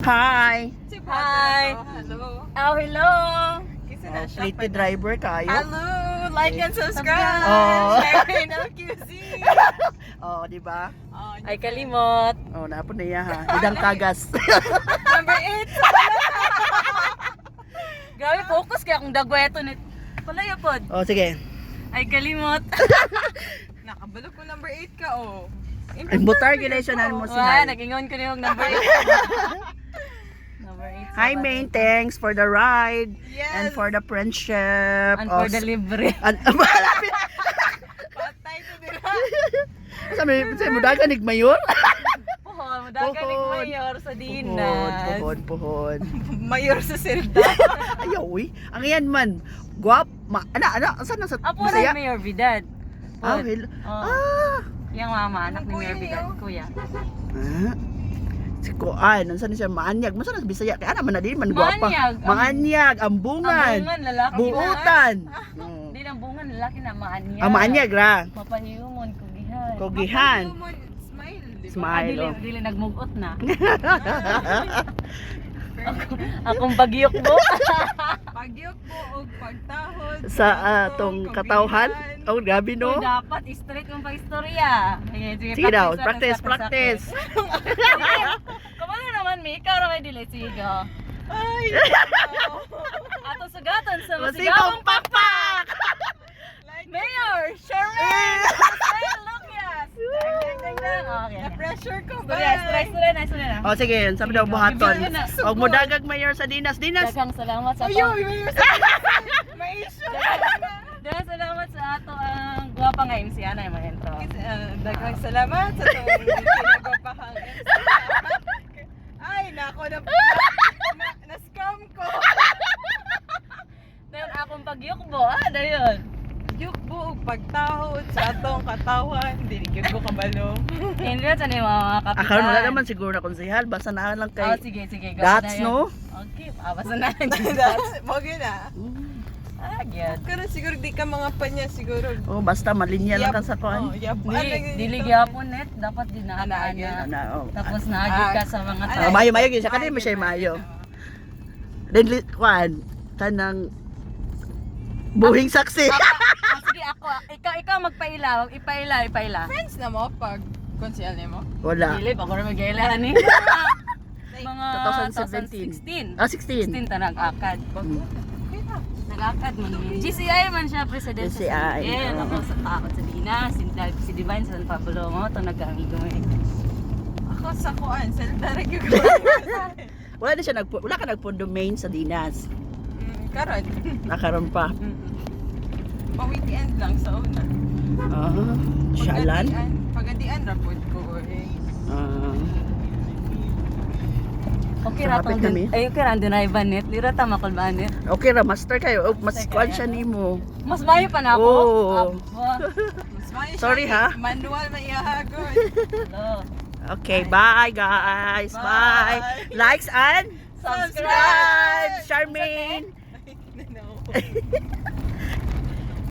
Hi. Hi. Hello. Oh, hello. Pretty driver kayo. Hello. Like and subscribe. Oh. Share ng QC. Oh, di ba? Ay, kalimot. Oh, napo na iya ha. Idang kagas. Number 8. Grabe, focus kaya kung dagweto nit. Palayo pod. Oh, sige. Ay, kalimot. Nakabalo ko number 8 ka, oh. Ang butar ginaisyonan mo Wah, siya. nag-ingon ko na yung number 8. Number 8. Hi, Main. Thanks for the ride. Yes. And for the friendship. And for the libre. Malapit. Patay to dira. Sabi mo dagan nig mayor? Puhon, madagan ni Puhon. Mayor sa Dinas. Puhon. Mayor sa Sirda. Ayaw, uy. Ang yan man. Guwap. Ana, saan nasa Apo Bisaya? rin Mayor Vidal. Ah, Pod. hello. Oh. Ah. Yang mama, anak ni Kuya Mayor Vidal. niyo. Kuya. Ah. Si Kuan, saan siya maanyag? Masa na sa Bisaya? Kaya ana man na din man guwapa. Maanyag. Maanyag, ambungan. Ambungan, lalaki na. Buutan. Hindi na bungan, lalaki na maanya. Ah, maanyag ra. Mapanyumon, kugihan. Kogihan. Smile. Di ba? Smile. Dili, oh. dili nagmugot na. Akong bagyok mo. Pagyok po o pagtahod. Sa atong katawhan. Oh, gabi no. So, dapat straight mong pag-istorya. Sige daw, practice. Kamano naman, Mi? Ikaw naman dili, sige. Ay. Ato sugatan sa Masigong masigawang pakpak! Mayor, Sherman! Marcel Lucias! Dang. Okay. Na-pressure ko ba? Storya, stress na. Oh, sige, sabi daw buhaton. Og mo dagag mayor sa Dinas. Daghang salamat sa Ayaw, ato. mayor sa May issue. Daghang salamat sa ato ang guwapa nga MC Ana yung mga intro. Daghang salamat sa itong pinagpapahang MC. Ay, nako na-scam ko. Dahil akong pagyukbo, dayon. Yukbo og pagtahod sa atong katawan. Dili gyud ko kabalo. Hindi na ni mga kapitan. Akaron wala naman siguro na konsehal. Basta na lang Oh, kay sige. That's Dayon. no? Okay, basta na. That's mo gina. Ah, gyud. Pero siguro di ka mga panya siguro. Oh, basta malinya lang ka sa Oh, kuan. yap. Dili gyapon net, dapat dinaanan Ana, na. Oh. Tapos naagid ka sa mga Oh, tao. mayo gyud siya kanina siya mayo. Then kuan tanang buhing saksi. Sige ako, ikaw magpaila, ipaila. Friends na mo pag konsyal nimo. Wala. Dili pa ko na mag-iila ni. Mga 2017. 2016. Ah, 16. 16 ta nag-akad. Mm. Nag-akad man yun. GCI man siya, president sa GCI, San oo. Ako sa takot sa Dinas, si Divine sa San Pablo mo, ito nag-amigo mo eh. Ako sa kuan, selda ra gyud. Wala na siya wala ka nagpundo main sa Dinas. Karon. Nakaroon pa. Pa-weekend lang sa una. Ah, syalan. Pagadian ra pud ko eh. Ah. Okay Sa ra kapit tong kami. ay okay ra din ay banet, lira ta makulbanet. Okay ra, master kayo. Oh, mas Master kuan kayo. siya nimo. Mas mayo pa na ako. Oo. Aba. Mas maayo siya, Sorry, ha? Manual maihagod. Hello. Okay, bye guys. Bye. Likes and Subscribe! Charmaine. No.